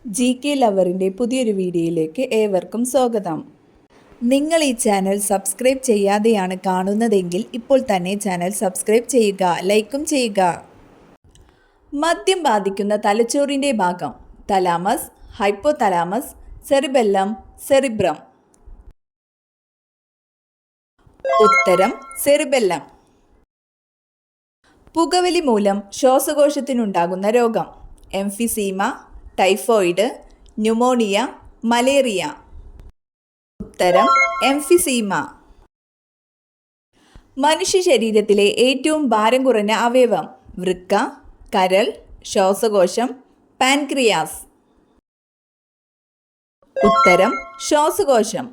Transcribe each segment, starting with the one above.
GK ലവറിൻ്റെ പുതിയൊരു വീഡിയോയിലേക്ക് ഏവർക്കും സ്വാഗതം. നിങ്ങൾ ഈ ചാനൽ സബ്സ്ക്രൈബ് ചെയ്യാതെയാണ് കാണുന്നതെങ്കിൽ ഇപ്പോൾ തന്നെ ചാനൽ സബ്സ്ക്രൈബ് ചെയ്യുക, ലൈക്കും ചെയ്യുക. മദ്യം ബാധിക്കുന്ന തലച്ചോറിൻ്റെ ഭാഗം: തലാമസ്, ഹൈപ്പോതലാമസ്, സെറിബെല്ലം, സെറിബ്രം. ഉത്തരം സെറിബെല്ലം. പുകവലി മൂലം ശ്വാസകോശത്തിനുണ്ടാകുന്ന രോഗം: എംഫിസീമ, ടൈഫോയിഡ്, ന്യൂമോണിയ, മലേറിയ. ഉത്തരം എംഫിസീമ. മനുഷ്യ ശരീരത്തിലെ ഏറ്റവും ഭാരം കുറഞ്ഞ അവയവം: വൃക്ക, കരൾ, ശ്വാസകോശം, പാൻക്രിയാസ്. ഉത്തരം ശ്വാസകോശം.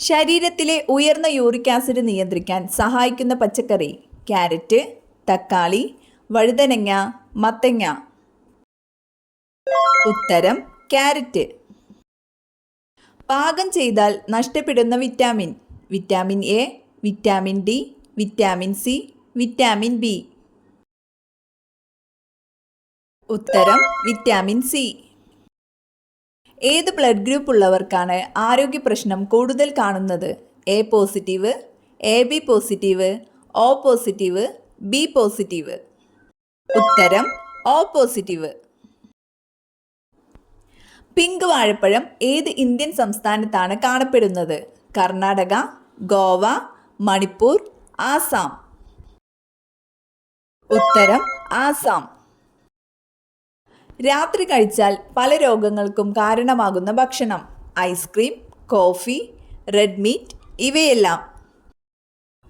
ശരീരത്തിലെ ഉയർന്ന യൂറിക് ആസിഡ് നിയന്ത്രിക്കാൻ സഹായിക്കുന്ന പച്ചക്കറി: ക്യാരറ്റ്, തക്കാളി, വഴുതനങ്ങ, മത്തങ്ങ. ഉത്തരം ക്യാരറ്റ്. പാകം ചെയ്താൽ നഷ്ടപ്പെടുന്ന vitamin: vitamin A, vitamin D, vitamin C, vitamin B. ഉത്തരം വിറ്റാമിൻ സി. ഏത് ബ്ലഡ് ഗ്രൂപ്പ് ഉള്ളവർക്കാണ് ആരോഗ്യ പ്രശ്നം കൂടുതൽ കാണുന്നത്? A positive, A B positive, O positive, B positive. ഉത്തരം ഒ പോസിറ്റീവ്. പിങ്ക് വാഴപ്പഴം ഏത് ഇന്ത്യൻ സംസ്ഥാനത്താണ് കാണപ്പെടുന്നത്? കർണാടക, ഗോവ, മണിപ്പൂർ, ആസാം. ഉത്തരം ആസാം. രാത്രി കഴിച്ചാൽ പല രോഗങ്ങൾക്കും കാരണമാകുന്ന ഭക്ഷണം: ഐസ്ക്രീം, കോഫി, റെഡ് മീറ്റ്, ഇവയെല്ലാം.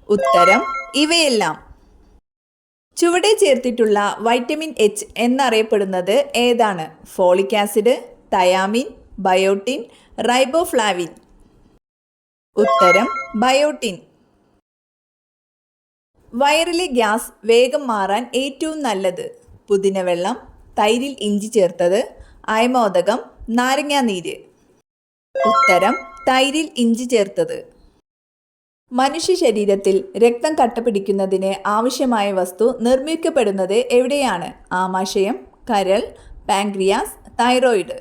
ഉത്തരം ഇവയെല്ലാം. ചുവടെ ചേർത്തിട്ടുള്ള വൈറ്റമിൻ എച്ച് എന്നറിയപ്പെടുന്നത് ഏതാണ്? Folic acid, thiamine, biotin, riboflavin. ഉത്തരം ബയോട്ടിൻ. വയറിലെ ഗ്യാസ് വേഗം മാറാൻ ഏറ്റവും നല്ലത്: പുതിനവെള്ളം, തൈരിൽ ഇഞ്ചി ചേർത്തത്, അയമോദകം, നാരങ്ങാനീര്. ഉത്തരം തൈരിൽ ഇഞ്ചി ചേർത്തത്. മനുഷ്യ ശരീരത്തിൽ രക്തം കട്ടപിടിക്കുന്നതിന് ആവശ്യമായ വസ്തു നിർമ്മിക്കപ്പെടുന്നത് എവിടെയാണ്? ആമാശയം, കരൾ, പാൻക്രിയാസ്, തൈറോയിഡ്.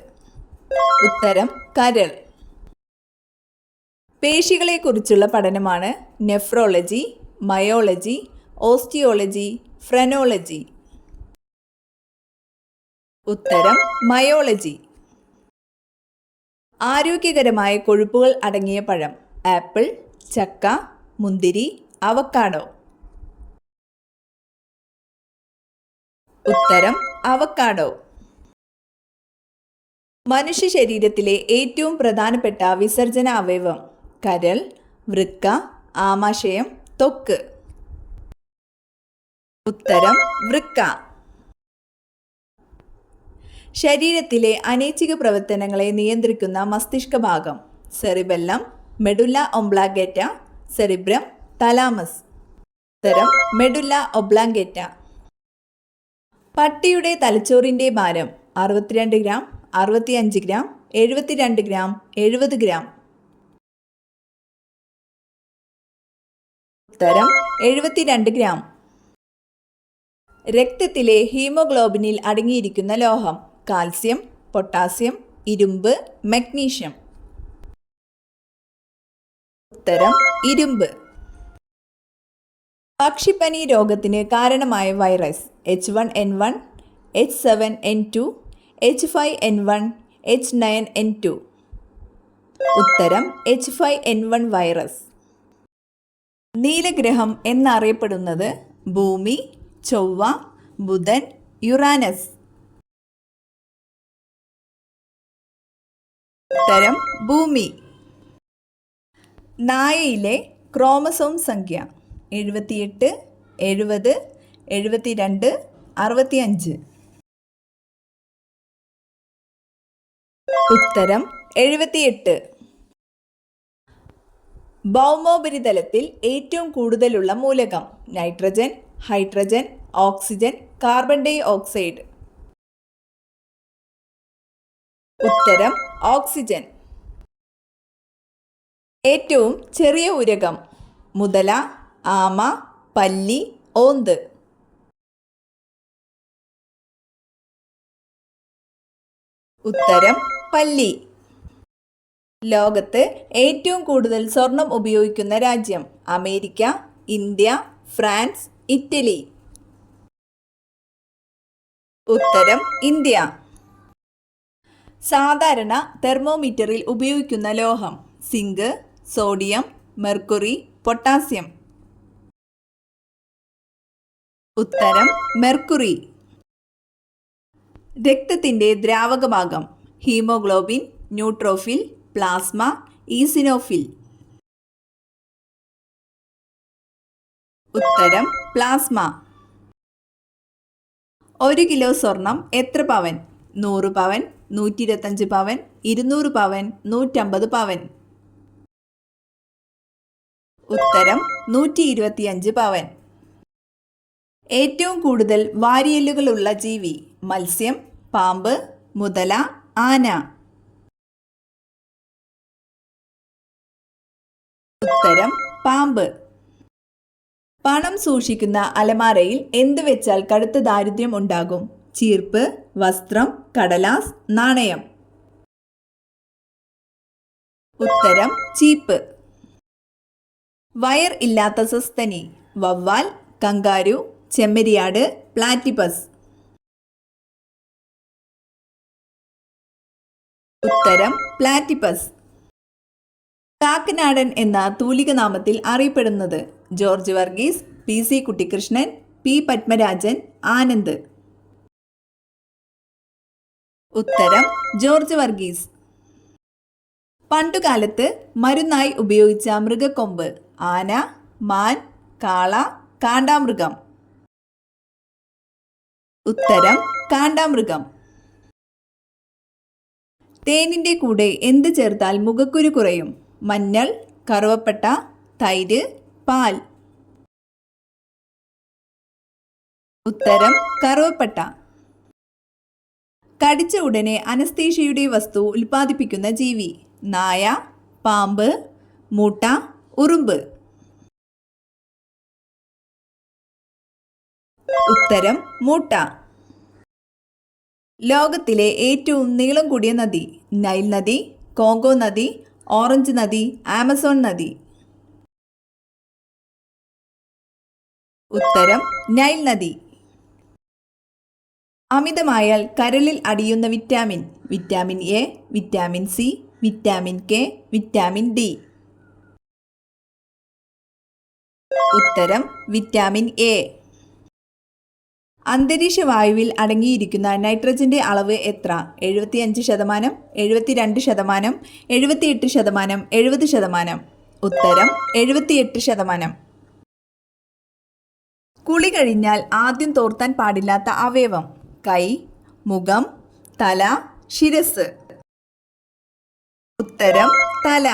ഉത്തരം കരൾ. പേശികളെക്കുറിച്ചുള്ള പഠനമാണ് നെഫ്രോളജി, മയോളജി, ഓസ്റ്റിയോളജി, ഫ്രെനോളജി. ഉത്തരം മയോളജി. ആരോഗ്യകരമായ കൊഴുപ്പുകൾ അടങ്ങിയ പഴം: ആപ്പിൾ, ചക്ക, മുന്തിരി, അവക്കാഡോ. ഉത്തരം അവക്കാഡോ. മനുഷ്യ ശരീരത്തിലെ ഏറ്റവും പ്രധാനപ്പെട്ട വിസർജന അവയവം: കരൾ, വൃക്ക, ആമാശയം, ത്വക്ക്. ഉത്തരം വൃക്ക. ശരീരത്തിലെ അനൈച്ഛിക പ്രവർത്തനങ്ങളെ നിയന്ത്രിക്കുന്ന മസ്തിഷ്ക ഭാഗം: cerebellum, medulla oblongata, cerebrum, thalamus. ഉത്തരം മെഡുല്ല ഒബ്ലാങ്കേറ്റ. പട്ടിയുടെ തലച്ചോറിൻ്റെ ഭാരം: 62 ഗ്രാം, 65 ഗ്രാം, 72 ഗ്രാം, 70 ഗ്രാം. ഉത്തരം 72 ഗ്രാം. രക്തത്തിലെ ഹീമോഗ്ലോബിനിൽ അടങ്ങിയിരിക്കുന്ന ലോഹം: കാൽസ്യം, പൊട്ടാസ്യം, ഇരുമ്പ്, മഗ്നീഷ്യം. ഉത്തരം ഇരുമ്പ്. പക്ഷിപ്പനി രോഗത്തിന് കാരണമായ virus: H1N1, H7N2, H5N1, H9N2. ഉത്തരം H5N1 വൈറസ്. നീലഗ്രഹം എന്നറിയപ്പെടുന്നത്: ഭൂമി, ചൊവ്വ, ബുധൻ, യുറാനസ്. ഉത്തരം ഭൂമി. നായയിലെ ക്രോമസോം സംഖ്യ: 78, 70, 72, 65. ഉത്തരം 78. ഭൗമോപരിതലത്തിൽ ഏറ്റവും കൂടുതലുള്ള മൂലകം: nitrogen, hydrogen, oxygen, carbon dioxide. ഉത്തരം ഓക്സിജൻ. ഏറ്റവും ചെറിയ ഉരഗം: മുതല, ആമ, പല്ലി, ഓന്ത്. ഉത്തരം പല്ലി. ലോകത്ത് ഏറ്റവും കൂടുതൽ സ്വർണം ഉപയോഗിക്കുന്ന രാജ്യം? America, India, France, Italy. ഉത്തരം ഇന്ത്യ. സാധാരണ തെർമോമീറ്ററിൽ ഉപയോഗിക്കുന്ന ലോഹം? Zinc, sodium, mercury, potassium. ഉത്തരം മെർക്കുറി. രക്തത്തിൻ്റെ ദ്രാവക ഭാഗം? Haemoglobin, neutrophil, plasma, eosinophil. ഉത്തരം പ്ലാസ്മ. 1 കിലോ സ്വർണം എത്ര പവൻ? 100 പവൻ, 125 പവൻ, 200 പവൻ, 150 പവൻ. ഉത്തരം 125 പവൻ. ഏറ്റവും കൂടുതൽ വാരിയെല്ലുകളുള്ള ജീവി? മത്സ്യം, പാമ്പ്, മുതല, ആന. ഉത്തരം പാമ്പ്. പണം സൂക്ഷിക്കുന്ന അലമാരയിൽ എന്ത് വെച്ചാൽ കടുത്ത ദാരിദ്ര്യം ഉണ്ടാകും? ചീർപ്പ്, വസ്ത്രം, കടലാസ്, നാണയം. ഉത്തരം ചീപ്പ്. വയർ ഇല്ലാത്ത സസ്തനി? വവ്വാൽ, കങ്കാരു, ചെമ്മരിയാട്, പ്ലാറ്റിപ്പസ്. ഉത്തരം പ്ലാറ്റിപ്പസ്. കാക്കനാടൻ എന്ന തൂലിക നാമത്തിൽ അറിയപ്പെടുന്നത്? George Varghese, PC Kuttikrishnan, P Padmarajan, Anand. ഉത്തരം ജോർജ് വർഗീസ്. പണ്ടുകാലത്ത് മരുന്നായി ഉപയോഗിച്ച മൃഗക്കൊമ്പ്? ആന, മാൻ, കാള, കാണ്ടാമൃഗം. ഉത്തരം കാണ്ടാമൃഗം. തേനിൻ്റെ കൂടെ എന്ത് ചേർത്താൽ മുഖക്കുരു കുറയും? മഞ്ഞൾ, കറുവപ്പട്ട, തൈര്, പാൽ. ഉത്തരം കറുവപ്പട്ട. കടിച്ച ഉടനെ അനസ്തീഷ്യയുടെ വസ്തു ഉൽപ്പാദിപ്പിക്കുന്ന ജീവി? നായ, പാമ്പ്, മൂട്ട, ഉറുമ്പ്. ഉത്തരം മൂട്ട. ലോകത്തിലെ ഏറ്റവും നീളം കൂടിയ നദി? നൈൽ നദി, കോങ്കോ നദി, ഓറഞ്ച് നദി, ആമസോൺ നദി. ഉത്തരം നൈൽ നദി. അമിതമായാൽ കരളിൽ അടിയുന്ന vitamin? Vitamin A, vitamin C, vitamin K, vitamin D. ഉത്തരം വിറ്റാമിൻ എ. അന്തരീക്ഷ വായുവിൽ അടങ്ങിയിരിക്കുന്ന നൈട്രജന്റെ അളവ് എത്ര? 75%, 72%, 78%, 70%. ഉത്തരം 78%. കുളി കഴിഞ്ഞാൽ ആദ്യം തോർത്താൻ പാടില്ലാത്ത അവയവം? കൈ, മുഖം, തല, ശിരസ്. ഉത്തരം തല.